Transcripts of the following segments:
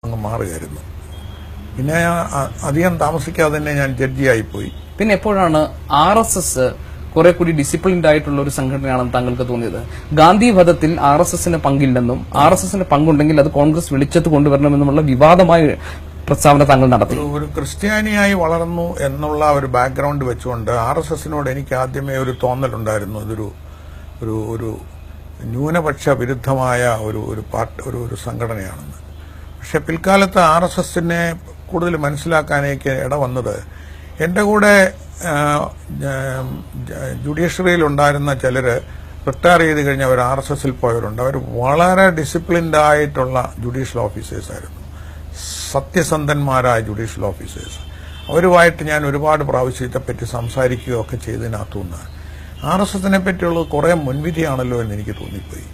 അങ്ങ് മാറുകയായിരുന്നു. പിന്നെ അധികം താമസിക്കാതെ തന്നെ ഞാൻ ജഡ്ജിയായിപ്പോയി. പിന്നെ എപ്പോഴാണ് RSS കുറെ കൂടി ഡിസിപ്ലിൻഡ് ആയിട്ടുള്ള ഒരു സംഘടനയാണെന്ന് താങ്കൾക്ക് തോന്നിയത്? ഗാന്ധി വധത്തിൽ RSSന് പങ്കില്ലെന്നും RSSന് പങ്കുണ്ടെങ്കിൽ അത് കോൺഗ്രസ് വെളിച്ചത്ത് കൊണ്ടുവരണമെന്നുമുള്ള വിവാദമായ പ്രസ്താവന താങ്കൾ നടത്തി. ഒരു ക്രിസ്ത്യാനിയായി വളർന്നു എന്നുള്ള ഒരു ബാക്ക്ഗ്രൗണ്ട് വെച്ചുകൊണ്ട് RSSനോട് എനിക്ക് ആദ്യമേ ഒരു തോന്നലുണ്ടായിരുന്നു, ഇതൊരു ഒരു ഒരു ന്യൂനപക്ഷ വിരുദ്ധമായ ഒരു സംഘടനയാണെന്ന്. പക്ഷെ പിൽക്കാലത്ത് RSSനെ കൂടുതൽ മനസ്സിലാക്കാനേക്ക് ഇടവന്നത് എൻ്റെ കൂടെ ജുഡീഷ്യറിയിൽ ഉണ്ടായിരുന്ന ചിലർ റിട്ടയർ ചെയ്ത് കഴിഞ്ഞ് അവർ RSSൽ പോയവരുണ്ട്. അവർ വളരെ ഡിസിപ്ലിൻഡ് ആയിട്ടുള്ള ജുഡീഷ്യൽ ഓഫീസേഴ്സായിരുന്നു, സത്യസന്ധന്മാരായ ജുഡീഷ്യൽ ഓഫീസേഴ്സ്. അവരുമായിട്ട് ഞാൻ ഒരുപാട് പ്രാവശ്യം ഇതേപ്പറ്റി സംസാരിക്കുകയൊക്കെ ചെയ്തതിനകത്തുനിന്ന് RSSനെ പറ്റിയുള്ള കുറേ മുൻവിധിയാണല്ലോ എന്ന് എനിക്ക് തോന്നിപ്പോയി.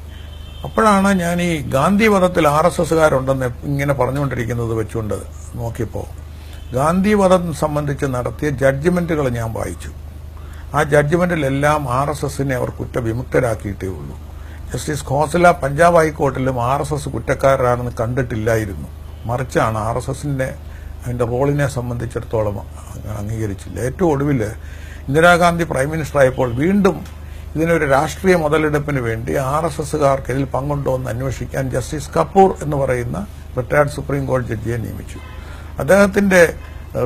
അപ്പോഴാണ് ഞാൻ ഈ ഗാന്ധി വധത്തിൽ RSSകാരുണ്ടെന്ന് ഇങ്ങനെ പറഞ്ഞുകൊണ്ടിരിക്കുന്നത് വെച്ചുകൊണ്ട് നോക്കിയപ്പോൾ ഗാന്ധി വധം സംബന്ധിച്ച് നടത്തിയ ജഡ്ജ്മെന്റുകൾ ഞാൻ വായിച്ചു. ആ ജഡ്ജ്മെന്റിലെല്ലാം RSSനെ അവർ കുറ്റവിമുക്തരാക്കിയിട്ടേ ഉള്ളൂ. ജസ്റ്റിസ് ഖോസല പഞ്ചാബ് ഹൈക്കോർട്ടിലും RSS കുറ്റക്കാരാണെന്ന് കണ്ടിട്ടില്ലായിരുന്നു. മറിച്ചാണ് RSSന്റെ അതിന്റെ റോളിനെ സംബന്ധിച്ചിടത്തോളം അംഗീകരിച്ചില്ല. ഏറ്റവും ഒടുവിൽ ഇന്ദിരാഗാന്ധി പ്രൈം മിനിസ്റ്റർ ആയപ്പോൾ വീണ്ടും ഇതിനൊരു രാഷ്ട്രീയ മുതലെടുപ്പിന് വേണ്ടി RSSകാർക്ക് ഇതിൽ പങ്കുണ്ടോ എന്ന് അന്വേഷിക്കാൻ ജസ്റ്റിസ് കപൂർ എന്ന് പറയുന്ന റിട്ടയർഡ് സുപ്രീം കോടതി ജഡ്ജിയെ നിയമിച്ചു. അദ്ദേഹത്തിന്റെ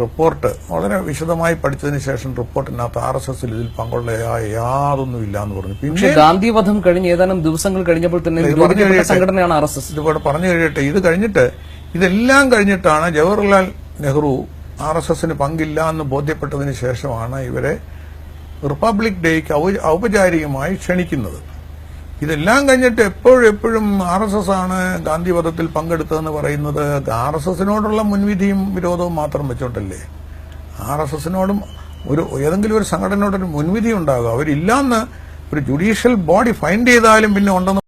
റിപ്പോർട്ട് വളരെ വിശദമായി പഠിച്ചതിന് ശേഷം റിപ്പോർട്ടിനകത്ത് RSSൽ ഇതിൽ പങ്കുള്ള യാതൊന്നുമില്ല എന്ന് പറഞ്ഞു. പിന്നെ ഗാന്ധി വധം കഴിഞ്ഞ് ഏതാനും ദിവസങ്ങൾ കഴിഞ്ഞപ്പോൾ തന്നെ സംഘടനയാണ് RSS. ഇതുപോലെ പറഞ്ഞു കഴിയട്ടെ, ഇത് കഴിഞ്ഞിട്ട് ഇതെല്ലാം കഴിഞ്ഞിട്ടാണ് ജവഹർലാൽ നെഹ്റു RSSന് പങ്കില്ല എന്ന് ബോധ്യപ്പെട്ടതിന് ശേഷമാണ് ഇവരെ റിപ്പബ്ലിക് ഡേക്ക് ഔപചാരികമായി ക്ഷണിക്കുന്നത്. ഇതെല്ലാം കഴിഞ്ഞിട്ട് എപ്പോഴും RSS ആണ് ഗാന്ധി വധത്തിൽ പങ്കെടുത്തതെന്ന് പറയുന്നത് RSSനോടുള്ള മുൻവിധിയും വിരോധവും മാത്രം വെച്ചോണ്ടല്ലേ? RSSനോടും ഏതെങ്കിലും ഒരു സംഘടനയോടൊരു മുൻവിധി ഉണ്ടാകും. അവരില്ലാന്ന് ഒരു ജുഡീഷ്യൽ ബോഡി ഫൈൻഡ് ചെയ്താലും പിന്നെ ഉണ്ടെന്ന്